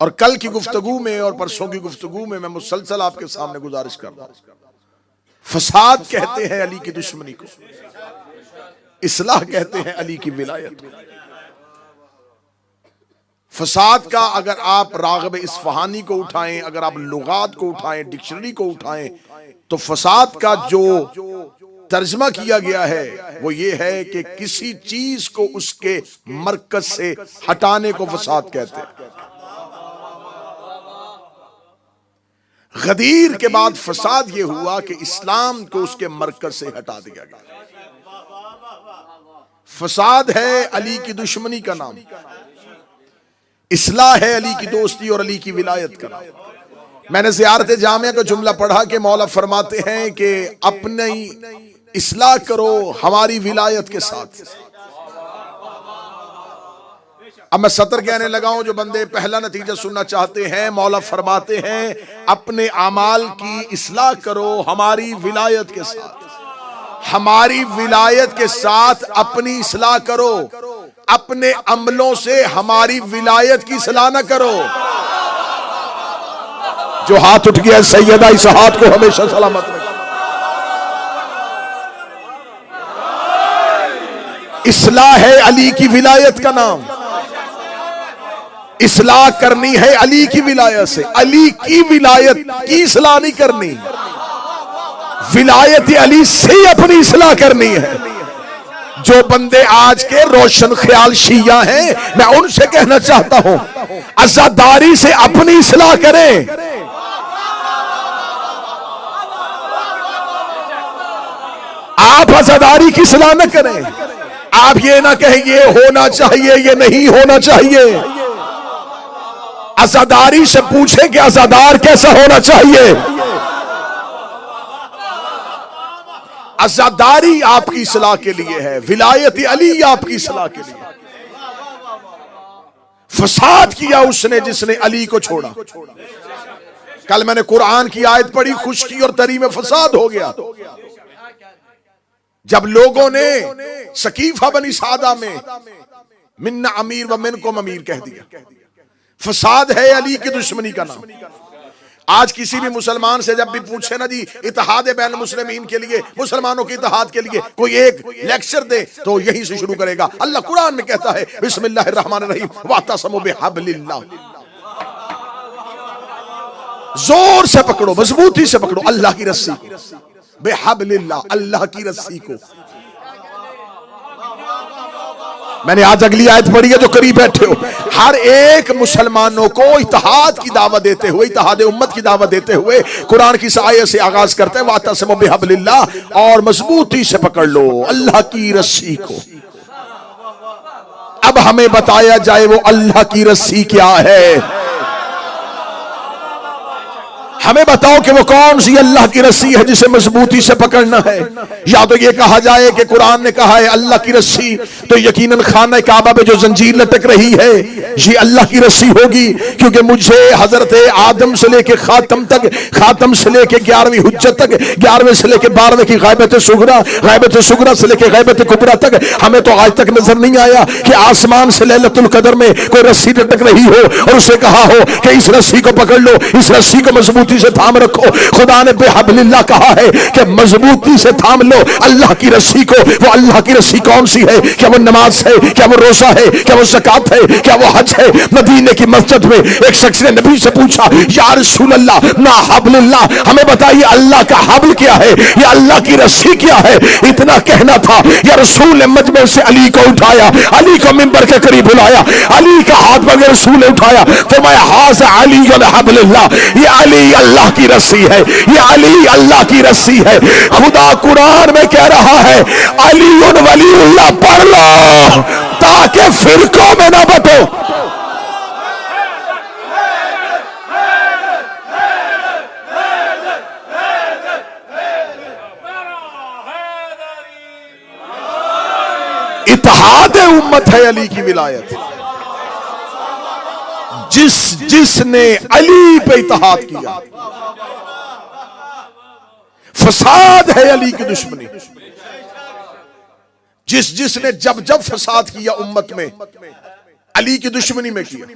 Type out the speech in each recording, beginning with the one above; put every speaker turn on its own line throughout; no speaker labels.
और कल की गुफ्तगू में और परसों की गुफ्तगू में मैं मुसलसल आपके सामने गुजारिश कर रहा हूं, फसाद कहते हैं अली की दुश्मनी को, इस्लाह कहते हैं अली की विलायत को। फसाद का अगर आप राग़िब इस्फहानी को उठाएं, अगर आप लुगात को उठाएं, डिक्शनरी को उठाएं, तो फसाद का जो तर्जमा किया गया है वो ये है कि किसी चीज को उसके मरकज से हटाने को फसाद कहते हैं। गदीर के बाद फसाद ये हुआ कि इस्लाम को उसके मरकज से हटा दिया गया। फसाद है अली की दुश्मनी का नाम, इस्लाह है अली की दोस्ती और अली की विलायत का नाम। मैंने ज़ियारत जामिया का जुमला पढ़ा कि मौला फरमाते हैं कि अपनी इस्लाह करो हमारी विलायत के साथ। अब मैं सतर कहने लगा हूं, जो बंदे पहला नतीजा सुनना चाहते हैं, मौला फरमाते हैं अपने अमाल की इस्लाह करो हमारी विलायत के साथ। हमारी विलायत के साथ अपनी इस्लाह करो, अपने अमलों से हमारी विलायत की सलाह न करो। जो हाथ उठ गया सैयदा, इस हाथ को हमेशा सलामत रखो। इस्लाह है अली की विलायत का नाम, इस्लाह करनी है अली की विलायत से। अली की विलायत की इस्लाह नहीं करनी, विलायत अली से अपनी इस्लाह करनी है। जो बंदे आज के रोशन ख्याल शिया हैं, मैं उनसे कहना चाहता हूं अज़ादारी से अपनी इस्लाह करें। आप अज़ादारी की इस्लाह न करें। आप ये ना कहें ये होना चाहिए, ये नहीं होना चाहिए। अज़ादारी से पूछें कि अज़ादार कैसा होना चाहिए। अज़ादारी आपकी सलाह के लिए है, विलायत अली आपकी सलाह के लिए। फसाद किया उसने जिसने अली को छोड़ा। कल मैंने कुरान की आयत पढ़ी, खुशकी और तरी में फसाद हो गया जब लोगों ने सकीफा बनी सादा में मिन्ना अमीर व मिनकुम अमीर कह दिया। फसाद है अली की दुश्मनी का नाम। आज किसी भी मुसलमान से जब भी पूछे ना जी इत्तेहाद बैन मुस्लिमीन के लिए, मुसलमानों के इत्तेहाद के लिए कोई एक लेक्चर दे, तो यहीं से शुरू करेगा। अल्लाह कुरान में कहता है बिस्मिल्लाहिर्रहमानिर्रहीम वातसिमू बिहब्लिल्लाह, जोर से पकड़ो, मजबूती से पकड़ो अल्लाह की रस्सी को, बिहब्लिल्लाह, अल्लाह की रस्सी को। मैंने आज अगली आयत पढ़ी है, जो करीब बैठे हो, हर एक मुसलमानों को इत्तेहाद की दावत देते हुए, इत्तेहाद उम्मत की दावत देते हुए कुरान की आयत से आगाज करते हैं वातसिमू बिहब्लिल्लाह, और मजबूती से पकड़ लो अल्लाह की रस्सी को। अब हमें बताया जाए वो अल्लाह की रस्सी क्या है। हमें बताओ कि वो कौन सी अल्लाह की रस्सी है जिसे मजबूती से पकड़ना है। या तो ये कहा जाए कि कुरान ने कहा है अल्लाह की रस्सी, तो यकीनन खाना काबा पे जो जंजीर लटक रही है ये अल्लाह की रस्सी होगी, क्योंकि मुझे हजरत आदम से लेके खातम तक, खातम से लेके 11वीं हुज्जत तक, 11वें से लेके 12वें की गैबत सुगरा, गैबत सुगरा से लेके गैबत कुबरा तक, हमें तो आज तक नजर नहीं आया कि आसमान से लैलतुल कदर में कोई रस्सी लटक रही हो और उसे कहा हो कि इस रस्सी को पकड़ लो, इस रस्सी को मजबूती से थाम रखो। खुदा ने बेहबलिल्लाह कहा है कि मजबूती से थाम लो अल्लाह की रस्सी को। वो अल्लाह की रस्सी कौन सी है? क्या वो नमाज है? क्या वो रोजा है? क्या वो ज़कात है? क्या वो हज है? मदीने की मस्जिद में एक शख्स ने नबी से पूछा या रसूल अल्लाह ना हबलिल्लाह, हमें बताइए अल्लाह का हबल क्या है, या अल्लाह की रस्सी क्या है। इतना कहना था, या रसूल ने मजमे से अली को उठाया, अली को मिंबर के करीब बुलाया, अली का हाथ पकड़ रसूल ने उठाया, तो मैं हाज़ अली हबलिल्लाह, ये अली अल्लाह की रस्सी है, ये अली अल्लाह की रस्सी है। खुदा कुरान में कह रहा है अली वलीउल्लाह पढ़ लो ताकि फिरकों में ना बटो। इत्तेहाद उम्मत है अली की विलायत। जिसने अली पे इत्तेहाद किया, फसाद है अली की दुश्मनी। जिसने जब फसाद किया उम्मत में, अली की दुश्मनी में किया।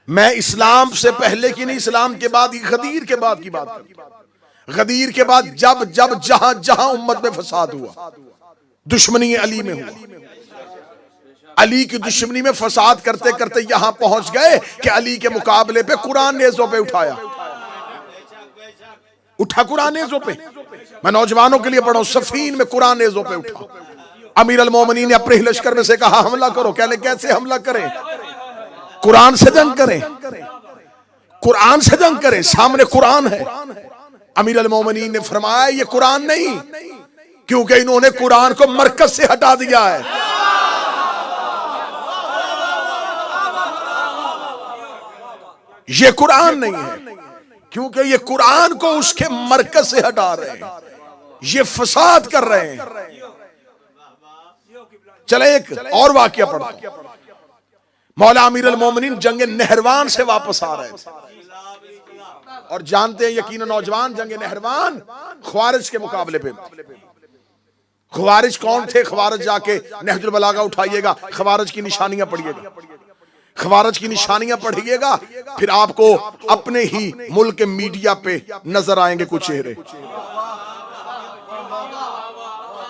मैं इस्लाम से पहले की नहीं, इस्लाम के बाद, गदीर के बाद की बात करता हूं। गदीर के बाद जब जब जहां जहां उम्मत में फसाद हुआ, दुश्मनी अली में हुआ, अली की दुश्मनी में फसाद करते करते यहां पहुंच गए कि अली के मुकाबले पे कुरान नेज़ों पे उठाया, उठा कुरान नेज़ों पे। मैं नौजवानों के लिए पढ़ा, सफीन में कुरान नेज़ों पे उठा। अमीर अल मोमिनीन ने अपने लश्कर में से कहा हमला करो। कहने कैसे हमला करें? कुरान से जंग करें, कुरान से जंग करें, सामने कुरान है। अमीर अल मोमिनीन ने फरमाया ये कुरान नहीं, क्योंकि इन्होंने कुरान को मरकज से हटा दिया है। ये कुरान नहीं है, क्योंकि ये कुरान को उसके मरकज से हटा रहे हैं, ये फसाद कर रहे हैं। चले एक और वाकया पढ़ा। मौला अमीर अल मोमिनीन जंग नहरवान से वापस आ रहे थे, और जानते हैं यकीन नौजवान, जंग नहरवान ख्वारिज के मुकाबले पे। ख्वारिज कौन थे? ख्वारिज जाके नहजुल बलागा उठाइएगा, ख्वारिज की निशानियां पढ़िएगा, ख्वारिज की निशानियां पढ़िएगा, फिर आपको अपने ही मुल्क के मीडिया पे नजर आएंगे कुछ चेहरे।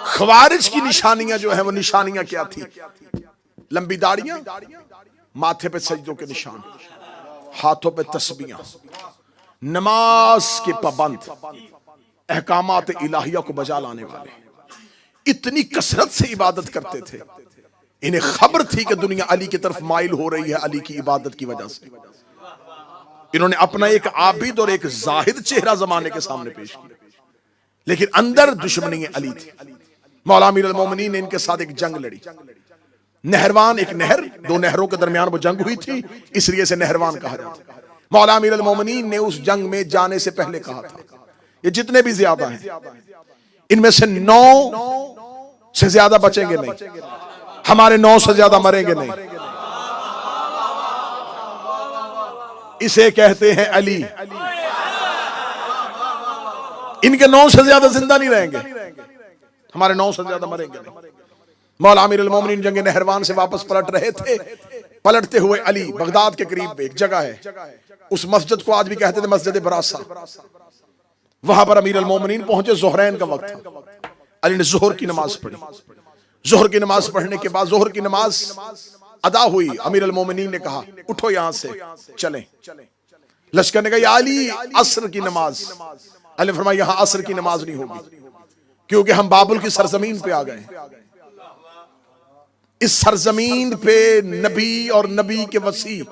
ख्वारिज की निशानियां जो है वो निशानियां क्या थी? लंबी दाढ़ियां, माथे पे सजदों के निशान, हाथों पे तस्बीहां, नमाज के पाबंद, अहकामात इलाहिया को बजा लाने वाले, इतनी कसरत से इबादत करते थे। इन्हें खबर थी कि दुनिया अली की तरफ माइल हो रही है अली की इबादत की वजह से। इन्होंने अपना एक आबिद और एक जाहिद चेहरा जमाने के सामने पेश किया, लेकिन अंदर दुश्मनी अली थी। मौला अमीर अल मोमिनीन ने इनके साथ एक जंग लड़ी। नहरवान एक नहर, दो नहरों के दरमियान वो जंग हुई थी, इसलिए से नहरवान कहा जाता है। मौला अमीर अल मोमिनीन ने उस जंग में जाने से पहले कहा था, ये जितने भी ज्यादा हैं इनमें से 9 से ज्यादा बचेंगे नहीं, हमारे 9 से ज्यादा मरेंगे नहीं। इसे कहते हैं अली। इनके 9 से ज्यादा जिंदा नहीं रहेंगे, हमारे 9 से ज्यादा मरेंगे नहीं। मौला अमीर अल मोमिनीन जंग नहरवान से वापस पलट रहे थे। पलटते हुए अली बगदाद के करीब एक जगह है, उस मस्जिद को आज भी कहते थे मस्जिद बरासा। वहां पर अमीर अल मोमिनीन पहुंचे, ज़ोहरैन का वक्त था। अली ने जोहर की नमाज पढ़ी। जोहर की नमाज पढ़ने के बाद जोहर की नमाज अदा हुई। अमीर अल मोमिनीन ने कहा उठो यहां से चलें। लश्कर ने कहा या अली असर की नमाज। अली फरमाया यहां असर की नमाज नहीं होगी, क्योंकि हम बाबुल की सरजमीन पे आ गए। इस सरजमीन पे नबी और नबी के वसी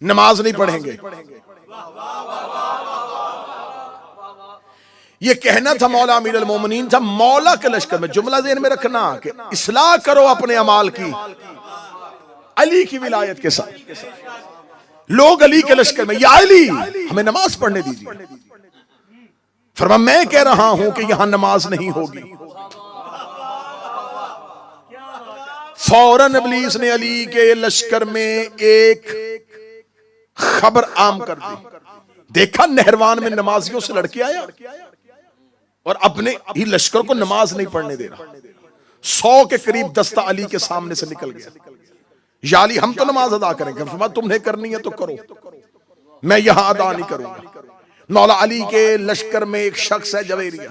नमाज नहीं पढ़ेंगे। ये कहना था मौला अमीर अल मोमिनीन था। मौला के लश्कर में जुमला ज़हन में रखना कि इस्लाह करो अपने अमाल की अली की विलायत के साथ। लोग अली के लश्कर में या अली हमें नमाज पढ़ने दीजिए। फरमाया मैं कह रहा हूं कि यहां नमाज नहीं होगी। फौरन इब्लीस ने अली के लश्कर में एक खबर आम कर दी। देखा नहरवान में नमाजियों से लड़के आया और अपने ही लश्कर को नमाज नहीं पढ़ने दे रहा। 100 के करीब दस्ता अली के सामने से निकल गया। या अली हम तो नमाज अदा करेंगे। फरमाया तुम्हें करनी है तो करो, मैं यहां अदा नहीं करूंगा। मौला अली के लश्कर में एक शख्स है जवेरिया।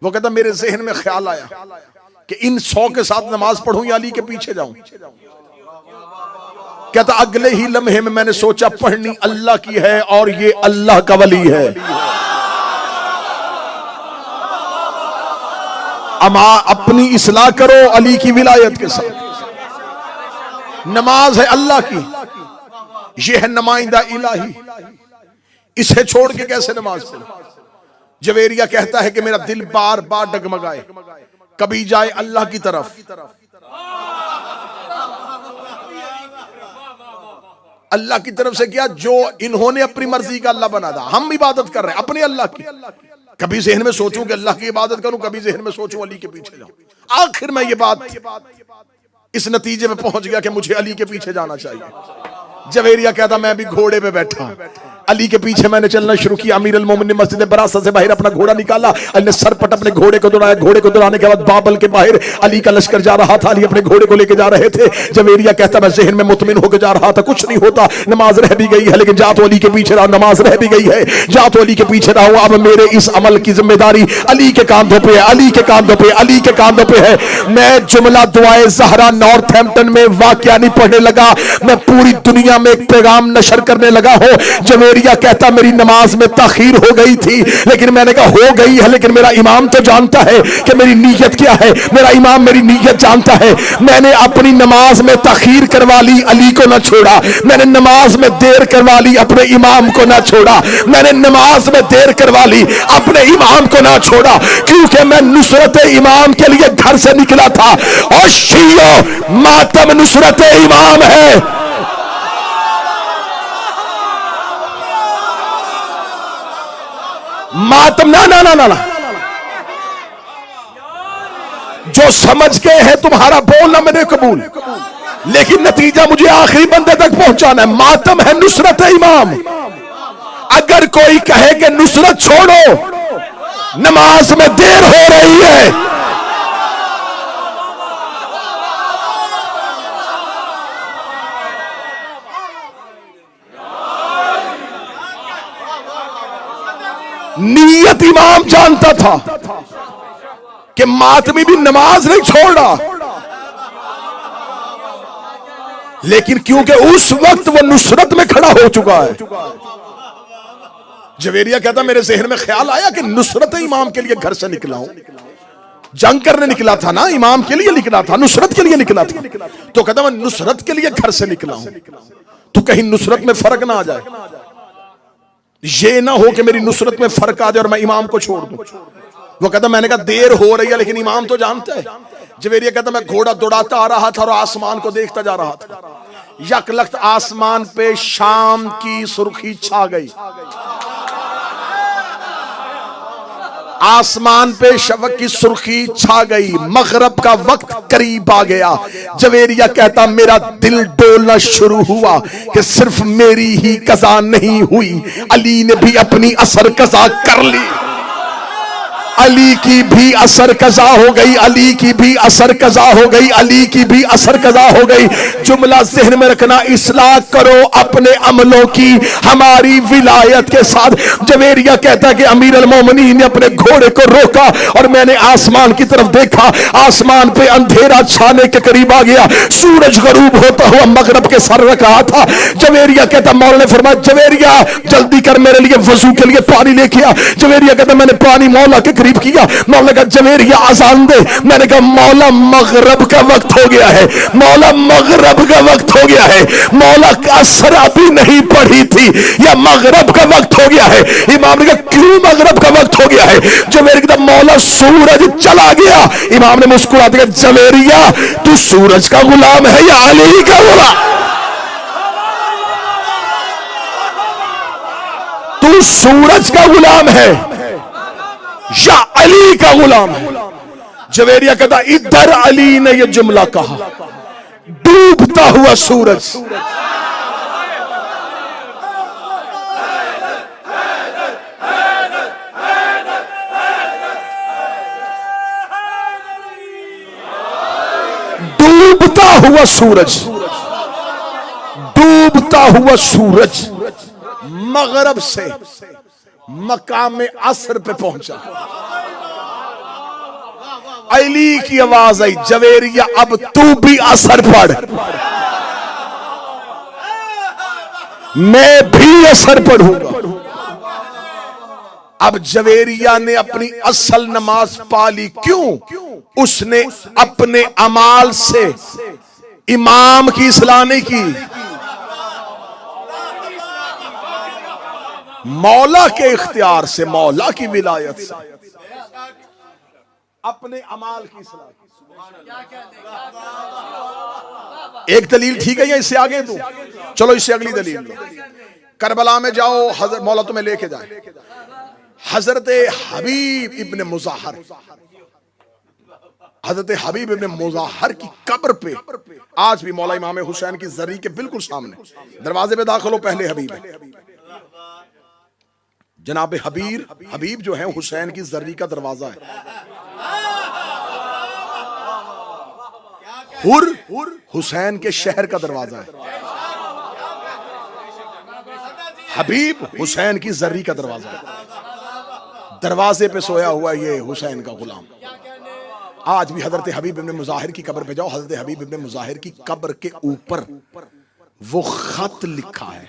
वो कहता मेरे जहन में ख्याल आया कि इन 100 के साथ नमाज पढ़ूं या अली के पीछे जाऊं। कहता अगले ही लम्हे में मैंने सोचा पढ़नी अल्लाह की है और ये अल्लाह का वली है। अमा अपनी इस्लाह करो अली की विलायत के साथ। नमाज है अल्लाह की, ये है नुमाइंदा इलाही, इसे छोड़ के कैसे नमाज पढ़ो। जवेरिया कहता है कि मेरा दिल बार बार डगमगाए, कभी जाए अल्लाह की तरफ, अल्लाह की तरफ से क्या जो इन्होंने अपनी मर्जी का अल्लाह बना था। हम इबादत कर रहे हैं अपने अल्लाह की। कभी जहन में सोचूं कि अल्लाह की इबादत करूं, कभी जहन में सोचूं अली के पीछे जाऊं। आखिर में ये बात इस नतीजे में पहुंच गया कि मुझे अली के पीछे जाना चाहिए। जवेरिया कहता मैं भी घोड़े पे बैठा, अली के पीछे मैंने चलना शुरू किया। अमीर अल मोमिन ने मस्जिद बरासा से बाहर अपना घोड़ा निकाला, अली ने सरपट अपने घोड़े को दौड़ाया। घोड़े को दौड़ाने के बाद बाबल के बाहर अली का लश्कर जा रहा था, अली अपने घोड़े को लेकर जा रहे थे। जवेरिया कहता मैं ज़हन में मुतमिन होकर जा रहा था, कुछ नहीं होता, नमाज रह भी गई है, लेकिन जा तो अली के पीछे रहा, नमाज रह भी गई है, जा तो अली के पीछे रहा। अब मेरे इस अमल की जिम्मेदारी अली के कांधों पे है, अली के कांधों पे, अली के कांधों पे है। मैं जुमला दुआए ज़हरा नॉर्थहैम्पटन में वाकया नहीं पढ़ने लगा, मैं पूरी दुनिया में एक पैगाम नशर करने लगा हूं। जवेरिया कहता मेरी नमाज में ताखीर हो गई थी, लेकिन मैंने कहा हो गई है, लेकिन मेरा इमाम तो जानता है कि मेरी नीयत क्या है, मेरा इमाम मेरी नीयत जानता है। मैंने अपनी नमाज में ताखीर करवा ली, अली को ना छोड़ा। मैंने नमाज में देर करवा ली, अपने इमाम को ना छोड़ा। मैंने नमाज में देर करवा ली, अपने इमाम को ना छोड़ा, क्योंकि मैं नुसरत इमाम के लिए घर से निकला था। और शियो मातम नुसरत इमाम है। मातम ना ना ना ना ना, जो समझ गए हैं तुम्हारा बोलना मैंने कबूल, लेकिन नतीजा मुझे आखिरी बंदे तक पहुंचाना है। मातम है नुसरत इमाम। अगर कोई कहे कि नुसरत छोड़ो, नमाज में देर हो रही है, नीयत इमाम जानता था कि मातमी भी नमाज नहीं छोड़ रहा, लेकिन क्योंकि उस वक्त वो नुसरत में खड़ा हो चुका है। जवेरिया कहता मेरे जहन में ख्याल आया कि नुसरत इमाम के लिए घर से निकला हूं, जंग करने निकला था ना, इमाम के लिए निकला था, नुसरत के लिए निकला था। तो कहता मैं नुसरत के लिए घर से निकला हूं, तो कहीं नुसरत में फर्क ना आ जाए, ये ना हो कि मेरी नुसरत में फर्क आ जाए और मैं इमाम को छोड़ दूं। वो कहता मैंने कहा देर हो रही है, लेकिन इमाम तो जानता है। जवेरिया कहता मैं घोड़ा दौड़ाता आ रहा था और आसमान को देखता जा रहा था। यकलख्त आसमान पे शाम की सुर्खी छा गई, आसमान पे शफक की सुर्खी छा गई, मगरब का वक्त करीब आ गया। जवेरिया कहता मेरा दिल डोलना शुरू हुआ कि सिर्फ मेरी ही कज़ा नहीं हुई, अली ने भी अपनी असर कज़ा कर ली। अली की भी असर कज़ा हो गई, अली की भी असर कज़ा हो गई, अली की भी असर कज़ा हो गई। जुमला ज़हन में रखना, इस्लाह करो अपने अमलों की हमारी विलायत के साथ। जवेरिया कहता कि अमीर अल मोमिनीन ने अपने घोड़े को रोका और मैंने आसमान की तरफ देखा, आसमान पे अंधेरा छाने के करीब आ गया, सूरज गरूब होता हुआ मगरब के सर रख रहा था। जवेरिया कहता मौला ने फरमाया जवेरिया जल्दी कर मेरे लिए वजू के लिए पानी लेके आ। जवेरिया कहता मैंने पानी मौला के करीब किया, मौला का जवेरिया अजान दे। मैंने कहा मौला मगरब का वक्त हो गया है, मौला मगरब का वक्त हो गया है, मौला का असर अभी नहीं पड़ी थी या मगरब का वक्त हो गया है। इमाम ने कहा क्यों मगरब का वक्त हो गया है? जवेरिया कहता मौला सूरज चला गया। इमाम ने मुस्कुराते कहा जवेरिया तू सूरज का गुलाम है या अली का गुलाम? तू सूरज का गुलाम है या अली का गुलाम है? जवेरिया कहता इधर अली ने यह जुमला कहा, डूबता हुआ सूरज। डूबता हुआ सूरज, डूबता हुआ सूरज मगरब से मकाम असर पे पहुंचा। अली की आवाज आई जवेरिया अब तू भी असर पढ़, मैं भी असर पढ़ूंगा। अब जवेरिया ने अपनी असल नमाज पा ली। क्यों? उसने अपने अमाल से इमाम की इस्लाह नहीं की, मौला के इख्तियार से, मौला की विलायत से अपने अमाल की इस्लाह की। एक दलील ठीक है या इससे आगे दूं? चलो इससे अगली दलील। करबला में जाओ, हजरत मौला तुम्हें लेके जाए, हजरत हबीब इब्ने मुज़ाहर, हजरत हबीब इब्ने मुज़ाहर की कब्र पे आज भी मौला इमाम हुसैन की जरी के बिल्कुल सामने दरवाजे पे दाखिल हो, पहले हबीब है। जनाब हबीब जो है हुसैन की जर्री का दरवाजा है। हुर हुसैन के शहर का दरवाजा है। हबीब हुसैन की जर्री का दरवाजा है। दरवाजे पे सोया हुआ ये हुसैन का गुलाम। आज भी हजरत हबीब इब्ने मुजाहिर की कब्र पे जाओ, हजरत हबीब इब्ने मुजाहिर की कब्र के ऊपर वो खत लिखा है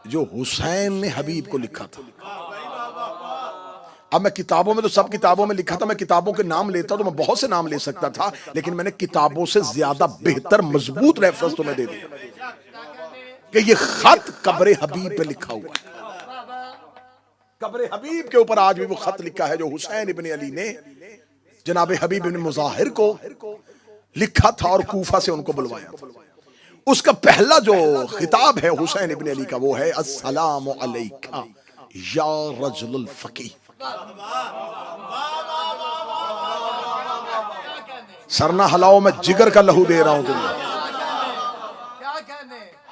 जो हुसैन ने हबीब को लिखा था। अब मैं किताबों में तो सब किताबों में लिखा था, मैं किताबों के नाम लेता तो मैं बहुत से नाम ले सकता था, लेकिन मैंने किताबों से ज्यादा बेहतर मजबूत रेफरेंस तुम्हें दे दिया कि ये खत कब्र हबीब पे लिखा हुआ है। कब्र हबीब के ऊपर आज भी वो खत लिखा है जो हुसैन इब्ने अली ने जनाब हबीब इब्ने मुजाहिर को लिखा था और कूफा से उनको बुलवाया था। उसका पहला जो खिताब है हुसैन इब्ने अली का वो है अस्सलामु अलैका या रजुलुल फकीह। सरना हलाओ, मैं जिगर का लहू दे रहा हूं तुम्हें।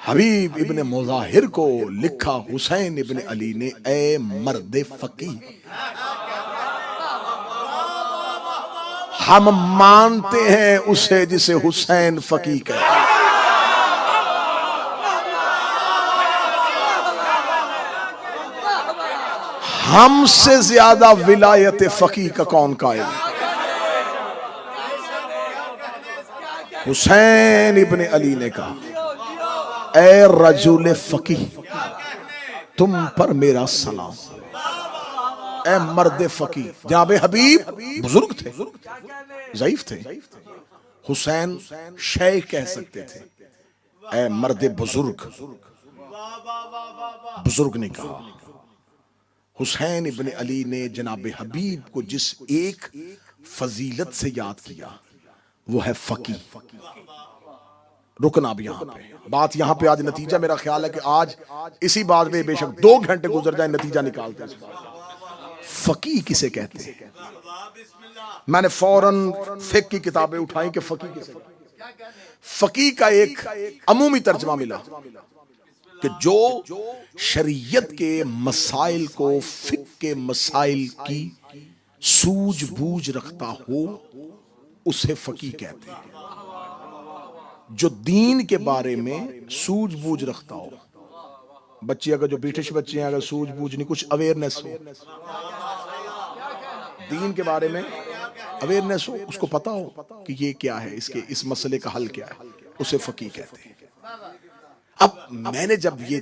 हबीब इब्ने मुजाहिर को लिखा हुसैन इब्ने अली ने, ए मर्द फकीह, हम मानते हैं उसे जिसे हुसैन फकीह कहते हैं। हमसे ज्यादा विलायत फकीह का कौन कायल है? हुसैन इब्ने अली ने कहा, ए रजूल फकीह, तुम पर मेरा सलाम। ए मर्द फकीह, जनाब हबीब बुजुर्ग थे, ज़ईफ थे, हुसैन शेख कह सकते थे। ए मर्द बुजुर्ग, बुजुर्ग ने कहा। हुसैन इब्ने अली ने जनाब हबीब को जिस एक फजीलत से याद किया वो है फकीह। रुकना अब यहां पे, बात यहां पे आज नतीजा मेरा ख्याल है कि आज इसी बात में बेशक 2 घंटे गुजर जाए, नतीजा निकालते हैं। फकीह किसे कहते हैं? मैंने फौरन फिक़्ह की किताबें उठाई कि फकीह किसे कहते हैं। फकीह का एक अमूमी तर्जमा मिला कि जो शरीयत के मसाइल को फिक़्ह के मसाइल की सूझबूझ रखता हो उसे फकीह कहते हैं। जो दीन के बारे में सूझबूझ रखता हो, बच्चे अगर जो ब्रिटिश बच्चे हैं, अगर सूझबूझ नहीं, कुछ अवेयरनेस हो, दीन के बारे में अवेयरनेस हो, उसको पता हो कि ये क्या है, इसके इस मसले का हल क्या है, उसे फकीह कहते हैं। अब मैंने जब ये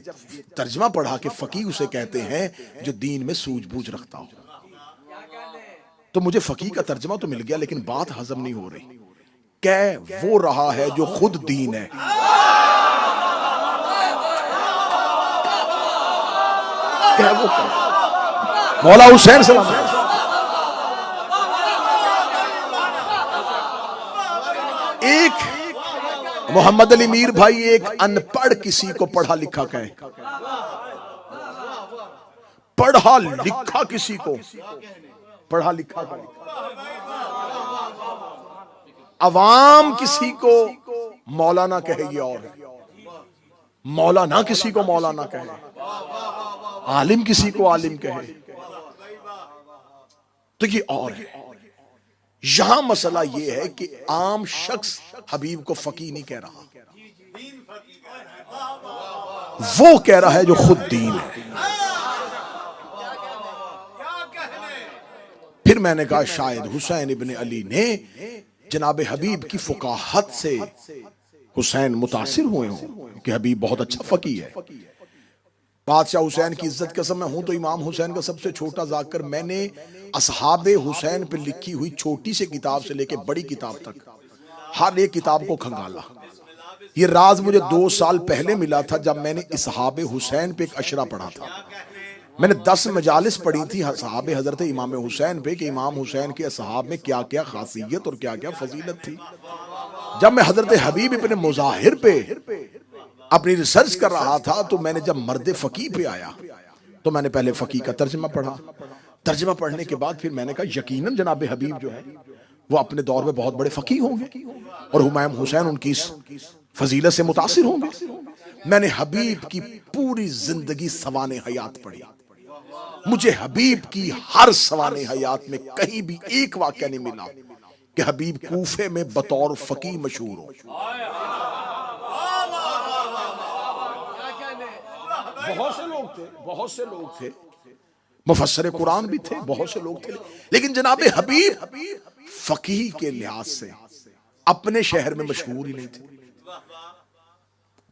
तर्जमा पढ़ा कि फकीह उसे कहते हैं जो दीन में सूझबूझ रखता हो, तो मुझे फकीह का तर्जमा तो मिल गया, लेकिन बात हजम नहीं हो रही। क्या वो रहा है जो खुद दीन है? क्या वो मौला हुसैन सलाम। एक मोहम्मद अली मीर भाई एक अनपढ़ किसी को पढ़ा लिखा कहे, पढ़ा लिखा किसी को पढ़ा लिखा कहे, अवाम किसी को मौलाना कहे, ये और है। मौलाना किसी को मौलाना कहे, आलिम किसी को आलिम कहे, तो ये और है। यहां मसला ये है कि आम शख्स हबीब को फकीह नहीं कह रहा, वो कह रहा है जो खुद दीन है। फिर मैंने कहा शायद हुसैन इब्ने अली ने जनाब हबीब की फुकाहत से हुसैन मुतासिर हुए हों कि हबीब बहुत अच्छा फकीह है। बादशाह हुसैन की इज्जत कसम मैं हूं तो इमाम हुसैन का सबसे छोटा जाकर मैंने असहाबे हुसैन पे लिखी हुई छोटी सी किताब से लेके बड़ी किताब तक हर एक किताब को खंगाला। ये राज मुझे 2 साल पहले मिला था जब मैंने असहाबे हुसैन पे एक अशरा पढ़ा था। मैंने 10 मजालिस पढ़ी थी असहाबे हजरत इमाम हुसैन पे कि इमाम हुसैन के असहाब में क्या क्या खासियत और क्या क्या फजीलत थी। जब मैं हजरत हबीब इब्ने मुजाहिर पे अपनी रिसर्च कर रहा था तो मैंने जब मर्द फकीह पे आया तो मैंने पहले फकीह का तर्जमा पढ़ा। तर्जमा पढ़ने के बाद फिर मैंने कहा यकीनन जनाब हबीब जो है वो अपने दौर में बहुत बड़े फकीह होंगे और हुमायूं हुसैन उनकी इस फजीलत से मुतासिर होंगे। मैंने हबीब की पूरी जिंदगी सवाने हयात पढ़ी। मुझे हबीब की हर सवाने हयात में कहीं भी एक वाक्य नहीं मिला कि हबीब कूफे में बतौर फकीह मशहूर हो। बहुत से लोग थे, मुफस्सिर कुरान भी थे, बहुत से लोग थे, लेकिन जनाबे हबीब फकीह के लिहाज से अपने शहर में मशहूर ही नहीं थे।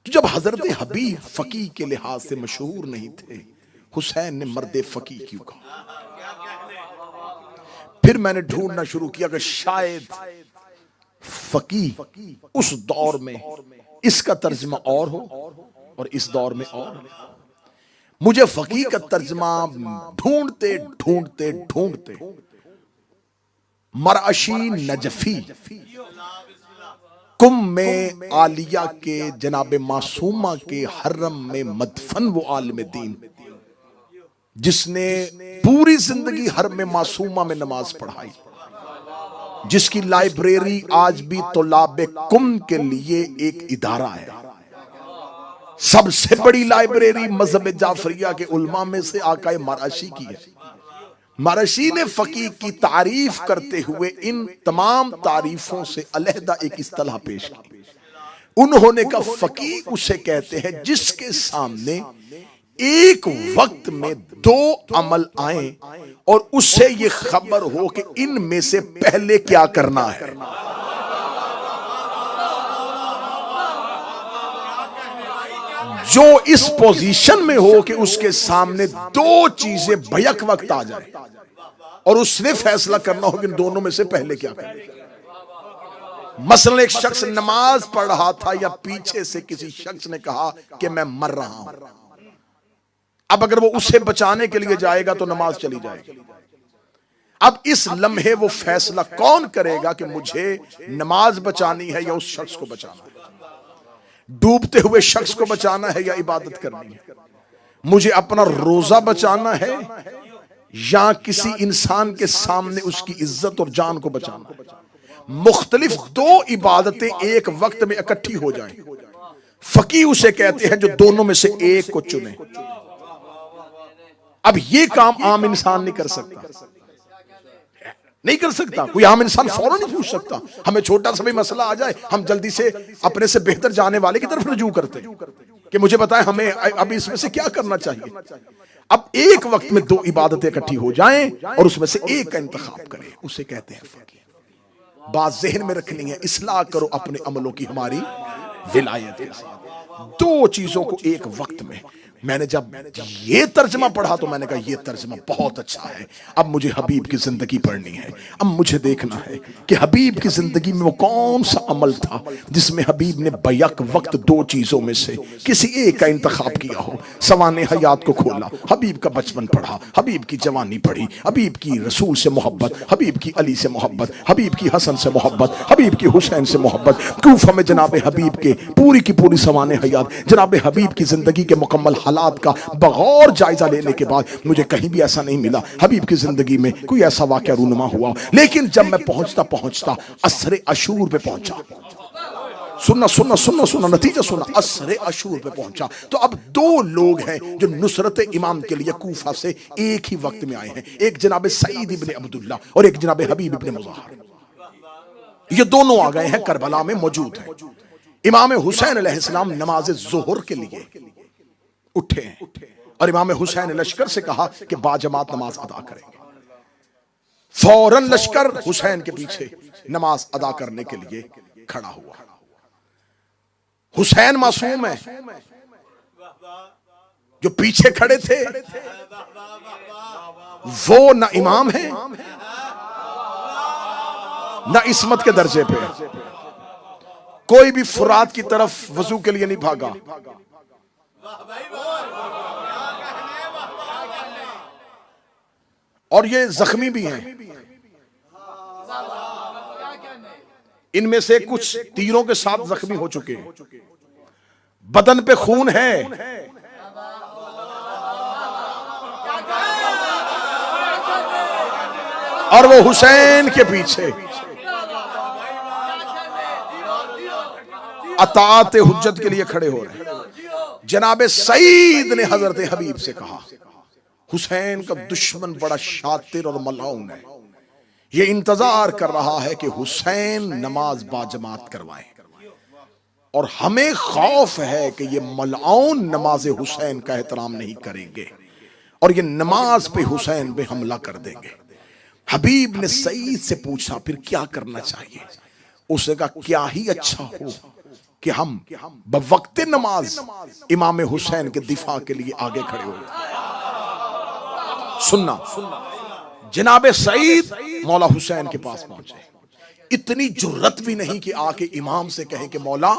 तो जब हजरत हबीब फकीह के लिहाज से मशहूर नहीं थे, हुसैन ने मर्दे फकीह क्यों कहा? फिर मैंने ढूंढना शुरू किया कि शायद फकीह उस दौर में इसका तर्जमा और हो और इस दौर में और हो। मुझे फकीह का तर्जमा ढूंढते ढूंढते ढूंढते मरअशी नजफी कुम में आलिया के जनाब मासूमा के हर्रम में मदफन वो आलिम दीन जिसने पूरी जिंदगी हर्रम में मासूमा में नमाज पढ़ाई, जिसकी लाइब्रेरी आज भी तौलाबे कुम के लिए एक इदारा है। सबसे बड़ी लाइब्रेरी मजहब जाफरिया के उलमा में से आकाए मराशी की है। मराशी ने फकीह की तारीफ करते हुए इन तमाम तारीफों से अलहदा एक इस्तिलाह पेश की। उन्होंने कहा फकीह उसे कहते हैं जिसके सामने एक वक्त में दो अमल आए और उससे ये खबर हो कि इनमें से पहले क्या करना है। जो इस पोजीशन में हो कि उसके सामने दो चीजें भयक वक्त आ जाए और उसने फैसला करना हो कि इन दोनों में से पहले क्या करें। मसलन एक शख्स नमाज पढ़ रहा था या पीछे से किसी शख्स ने कहा कि मैं मर रहा हूं। अब अगर वो उसे बचाने के लिए जाएगा तो नमाज चली जाएगी। अब इस लम्हे वो फैसला कौन करेगा कि मुझे नमाज बचानी है या उस शख्स को बचाना है, डूबते हुए शख्स को बचाना है या इबादत करनी है, मुझे अपना रोजा बचाना है या किसी इंसान के सामने उसकी इज्जत और जान को बचाना है। मुख्तलिफ दो इबादतें एक वक्त में इकट्ठी हो जाएं, फकीह उसे कहते हैं जो दोनों में से एक को चुने। अब ये काम आम इंसान नहीं कर सकता, नहीं कर सकता। कोई आम इंसान फौरन नहीं पूछ सकता। हमें छोटा सा भी मसला आ जाए हम जल्दी से अपने से बेहतर जाने वाले की तरफ रुजू करते कि मुझे बताएं हमें अब इसमें से क्या करना चाहिए। अब एक वक्त में दो इबादतें इकट्ठी हो जाएं और उसमें से एक का इंतखाब करें, उसे कहते हैं फकीह। बात ज़हन में रखनी है, इस्लाह करो अपने अमलों की हमारी विलायत के साथ। दो चीजों को एक वक्त में। मैंने जब ये तर्जमा पढ़ा तो मैंने कहा ये तर्जमा बहुत अच्छा है। अब मुझे हबीब की जिंदगी पढ़नी है। अब मुझे देखना है कि हबीब की जिंदगी में वो कौन सा अमल था जिसमें हबीब ने बैक वक्त दो चीजों में से किसी एक का इंतखाब किया हो। सवाने हयात को खोला, हबीब का बचपन पढ़ा, हबीब की जवानी पढ़ी, हबीब की रसूल से मोहब्बत, हबीब की अली से मोहब्बत, हबीब की हसन से मोहब्बत, हबीब की हुसैन से मोहब्बत। कूफा में जनाब हबीब के पूरी की पूरी सवाने हयात, जनाब हबीब की जिंदगी के मुकम्मल हालात का बगौर जायजा लेने के बाद मुझे कहीं भी ऐसा नहीं मिला हबीब की जिंदगी में कोई ऐसा वाकया रूनुमा हुआ। लेकिन जब मैं पहुंचता पहुंचता असरे अशूर पे पहुंचा, सुनना सुनना सुनना सुनना नतीजा सुनना, असरे अशूर पे पहुंचा तो अब दो लोग हैं जो नुसरत इमाम के लिए कूफा से एक ही वक्त में आए हैं। एक जनाब सईद इब्ने अब्दुल्ला और एक जनाब हबीब इब्ने मुज़ाहर। ये दोनों आ गए हैं, करबला में मौजूद हैं। इमाम हुसैन अलैहिस्सलाम नमाज ज़ोहर के लिए उठे हैं और इमाम हुसैन ने लश्कर से कहा कि बाजमात नमाज अदा करेंगे। फौरन लश्कर हुसैन के पीछे नमाज अदा करने के लिए खड़ा हुआ। हुसैन मासूम है, जो पीछे खड़े थे वो ना इमाम है ना इस्मत के दर्जे पे। कोई भी फुरात की तरफ वजू के लिए नहीं भागा। और ये जख्मी भी हैं, इनमें से कुछ तीरों के साथ जख्मी हो चुके हैं, बदन पे खून है। और वो हुसैन के पीछे अताअत हुज्जत के लिए खड़े हो रहे हैं। जनाबे सईद ने हजरत हबीब से कहा, हुसैन का दुश्मन बड़ा शातिर और मलाउन है। ये इंतजार कर रहा है कि हुसैन नमाज बाजमात करवाएं, और हमें खौफ है कि ये मलाउन नमाज हुसैन का एहतराम नहीं करेंगे और ये नमाज पे हुसैन पे हमला कर देंगे। हबीब ने सईद से पूछा फिर क्या करना चाहिए? उसने कहा क्या ही अच्छा हो कि हम बवक्ते नमाज इमाम हुसैन के दिफा के लिए आगे खड़े हो। सुनना, जनाबे सईद मौला हुसैन के पास पहुंचे। इतनी जुर्रत भी नहीं कि आके इमाम से कहें कि मौला,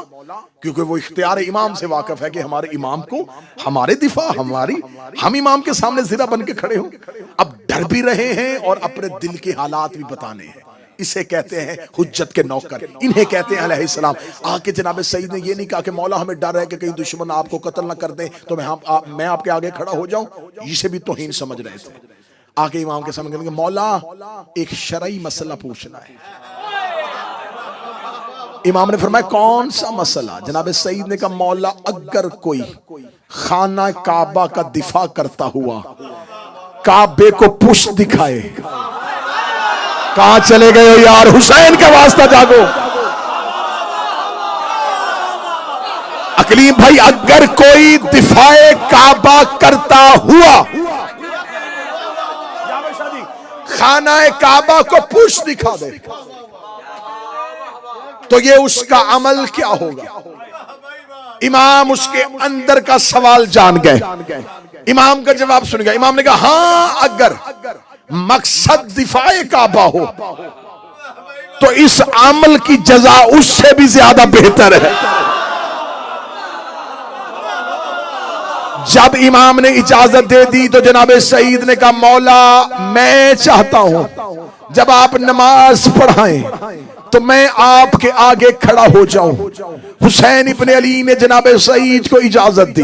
क्योंकि वो इख्तियार इमाम से वाकिफ है कि हमारे इमाम को हमारे दिफा हम इमाम के सामने जिरा बन के खड़े हो। अब डर भी रहे हैं और अपने दिल के हालात भी बताने हैं। इसे कहते हैं हुज्जत के नौकर, इन्हें कहते हैं अलैहिस्सलाम। आके जनाब सईद ने ये नहीं कहा कि मौला हमें डर है कि कहीं दुश्मन आपको कत्ल ना कर दें तो मैं आपके आगे खड़ा हो जाऊं, इसे भी तौहीन समझ रहे थे। आके इमाम के सामने कहेंगे मौला एक शरई मसला पूछना है। इमाम ने फरमाया कौन सा मसला? जनाब सईद ने कहा मौला अगर कोई खाना काबा का दिफा करता हुआ काबे को पुश दिखाए। कहां चले गए हो यार? हुसैन का वास्ता जागो। अकलीम भाई, अगर कोई दिफाए काबा करता हुआ खाना काबा को पुश दिखा दे तो ये उसका अमल क्या होगा? इमाम उसके अंदर का सवाल जान गए। इमाम का जवाब सुन गया। इमाम ने कहा हां, अगर मकसद दिफाए काबा हो तो इस अमल की जजा उससे भी ज्यादा बेहतर है। जब इमाम ने इजाजत दे दी तो जनाबे सईद ने कहा मौला मैं चाहता हूं जब आप नमाज पढ़ाएं तो मैं आपके आगे खड़ा हो जाऊं। हुसैन इब्ने अली ने जनाबे सईद को इजाजत दी।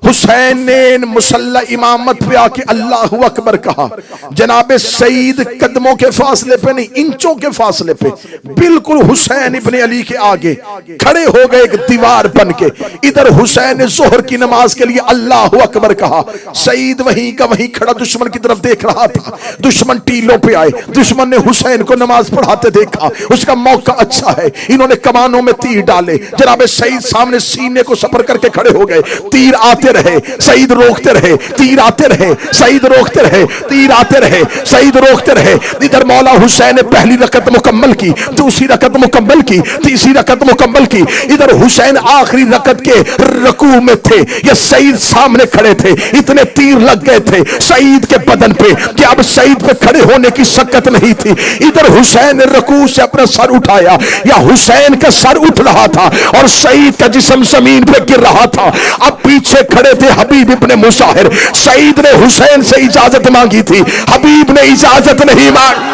हुसैन ने मुसल्ला इमामत पे आके अल्लाहु अकबर कहा। जनाबे सईद कदमों के फासले पे नहीं, इंचों के फासले पे बिल्कुल हुसैन इब्ने अली के आगे खड़े हो गए, एक दीवार बन के। इधर हुसैन ने जोहर की नमाज के लिए अल्लाहु अकबर कहा। सईद वहीं का वहीं खड़ा दुश्मन की तरफ देख रहा था। दुश्मन टीलों पे आए, दुश्मन ने हुसैन को नमाज पढ़ाते देखा। उसका मौका अच्छा है, इन्होंने कमानों में तीर डाले। जनाबे सईद सामने सीने को सपर करके खड़े हो गए। तीर आते रहे, सईद रोकते रहे, तीर आते रहे, सईद रोकते रहे, तीर आते रहे, सईद रोकते रहे। इधर मौला हुसैन ने पहली रकत मुकम्मल की, दूसरी रकत मुकम्मल की, तीसरी रकत मुकम्मल की। इधर हुसैन आखिरी रकत के रुकू में थे, ये सईद सामने खड़े थे। इतने तीर लग गए थे सईद के बदन पे कि अब सईद पे खड़े होने की शक्कत नहीं थी। इधर हुसैन ने रुकू से अपना सर उठाया, या हुसैन का सर उठ रहा था और सईद का जिस्म जमीन पे गिर रहा था। अब पीछे खड़े थे हबीब इब्ने मुसाहिर। सईद ने हुसैन से इजाजत मांगी थी, हबीब ने इजाजत नहीं मांगी।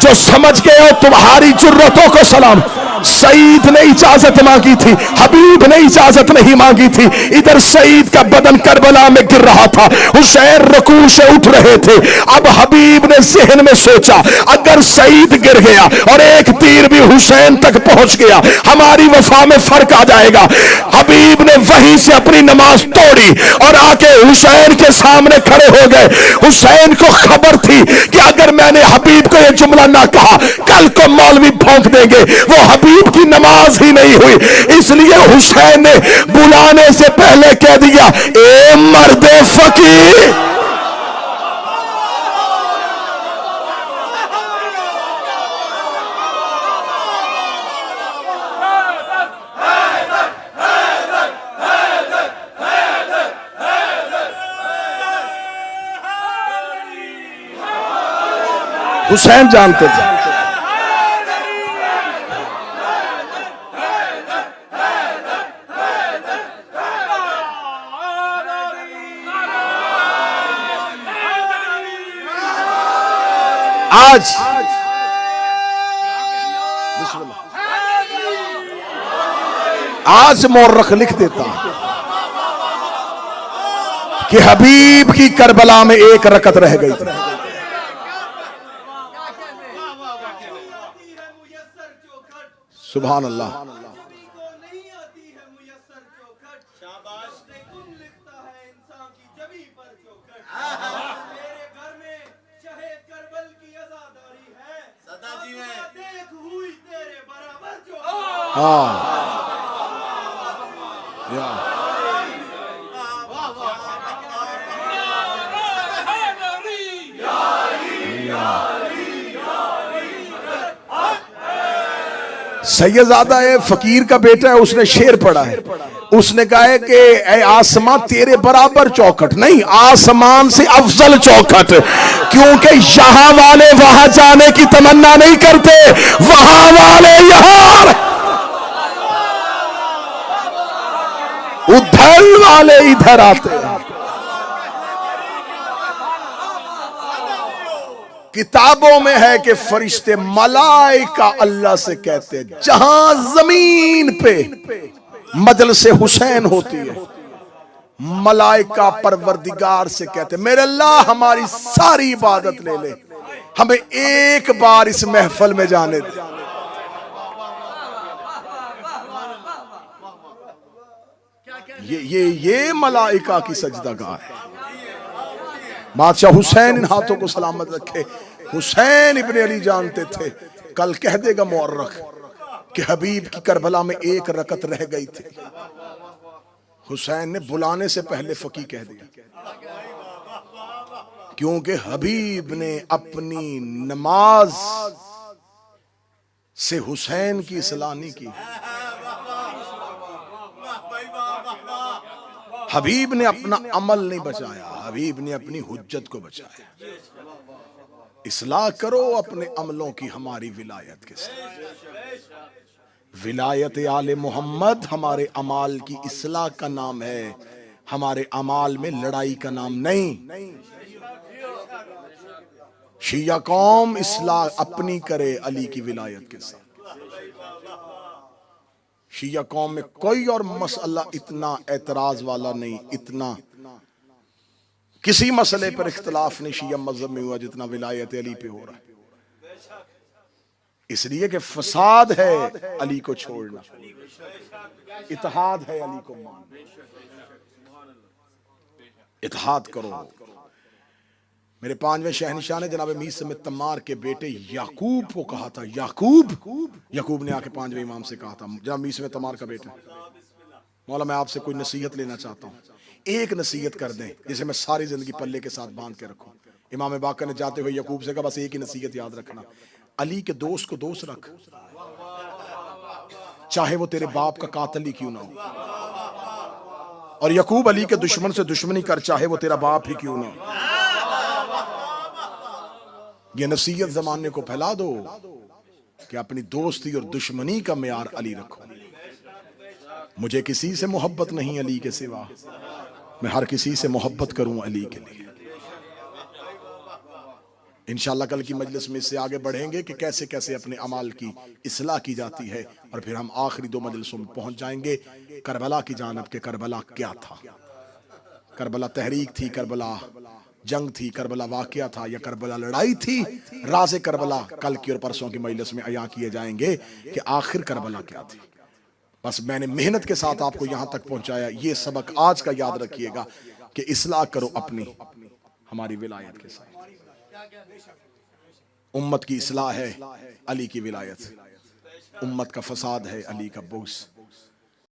जो समझ गए हो तुम्हारी जुर्रतों को सलाम। सईद ने इजाजत मांगी थी, हबीब ने इजाजत नहीं मांगी थी। इधर सईद का बदन करबला में गिर रहा था, हुसैन रुकू से उठ रहे थे। अब हबीब ने ज़हन में सोचा अगर सईद गिर गया और एक तीर भी हुसैन तक पहुंच गया हमारी वफा में फर्क आ जाएगा। हबीब ने वहीं से अपनी नमाज तोड़ी और आके हुसैन के सामने खड़े हो गए। हुसैन को खबर थी कि अगर मैंने हबीब को यह जुमला ना कहा कल को मौलवी भौंक देंगे। वो हबीब की नमाज ही नहीं हुई, इसलिए हुसैन ने बुलाने से पहले कह दिया ए मर्दे फकीर। हुसैन जानते थे आज मौरख लिख देता कि हबीब की करबला में एक रकत रह गई थी। सुभान अल्लाह। हाँ या सैयदजादा है, फकीर का बेटा है, उसने शेर पढ़ा है। उसने कहा है कि ऐ आसमां तेरे बराबर चौखट नहीं, आसमान से अफजल चौखट, क्योंकि यहां वाले वहां जाने की तमन्ना नहीं करते, वहां वाले यहां, उधर वाले इधर आते हैं। किताबों में है कि फरिश्ते मलाइका अल्लाह से कहते हैं, जहां जमीन पे मजलिस हुसैन होती है, मलाइका परवरदिगार से कहते, मेरे अल्लाह हमारी सारी इबादत ले ले, हमें एक बार इस महफिल में जाने दे। ये मलाइका की सजदागाह है। बादशाह हुसैन इन हाथों को सलामत रखे। हुसैन इब्ने अली जानते थे, कल कह देगा मुअर्रख कि हबीब की करबला में एक रकत रह गई थी। हुसैन ने बुलाने से पहले फकी कह दिया, क्योंकि हबीब ने अपनी नमाज से हुसैन की इस्लाह नहीं की। हबीब ने अपना अमल नहीं बचाया, हबीब ने अपनी हुज्जत को बचाया। इस्लाह करो अपने अमलों की हमारी विलायत के साथ। विलायत आले मोहम्मद हमारे अमाल की इस्लाह का नाम है, हमारे अमाल में लड़ाई का नाम नहीं। शिया कौम इस्लाह अपनी करे अली की विलायत के साथ। शिया कौम में कोई और मसला इतना एतराज वाला नहीं, इतना किसी मसले पर इख्तलाफ नहीं शिया मजहब में हुआ जितना विलायत अली पे हो रहा है। इसलिए कि फसाद है अली को छोड़ना, इत्तेहाद है अली को मानना। इत्तेहाद करो। मेरे पांचवें शहनशाह ने जनाब मीर समेत तमार के बेटे याकूब को कहा था, याकूब ने आके पांचवें इमाम से कहा था, जनाब मीर समेत तमार का बेटा, मौला मैं आपसे कोई नसीहत लेना चाहता हूँ, एक नसीहत कर दें जिसे मैं सारी जिंदगी पल्ले के साथ बांध के रखूं। इमाम बाकर ने जाते हुए याकूब से कहा, बस एक ही नसीहत याद रखना, अली के दोस्त को दोस्त रख, चाहे वो तेरे बाप का कातिल ही क्यों ना हो। और याकूब अली के दुश्मन से दुश्मनी कर, चाहे वो तेरा बाप ही क्यों ना हो। ये नसीहत जमाने को फैला दो कि अपनी दोस्ती और दुश्मनी का मेयार अली रखो। मुझे किसी से मोहब्बत नहीं अली के सिवा, मैं हर किसी से मोहब्बत करूं अली के लिए। इंशाअल्लाह कल की मजलिस में इससे आगे बढ़ेंगे कि कैसे कैसे अपने अमाल की इस्लाह की जाती है, और फिर हम आखिरी दो मजलिसों में पहुंच जाएंगे करबला की जानब के। करबला क्या था? करबला तहरीक थी, करबला जंग थी, करबला वाकया था, या करबला लड़ाई थी? राज़े करबला कल की और परसों की मजलिस में अया किए जाएंगे कि आखिर करबला क्या थी। बस मैंने मेहनत के साथ आपको यहां तक पहुंचाया। ये सबक आज का याद रखिएगा कि इस्लाह करो अपनी हमारी विलायत के साथ। उम्मत की इस्लाह है अली की विलायत, उम्मत का फसाद है अली का बुग़्ज़।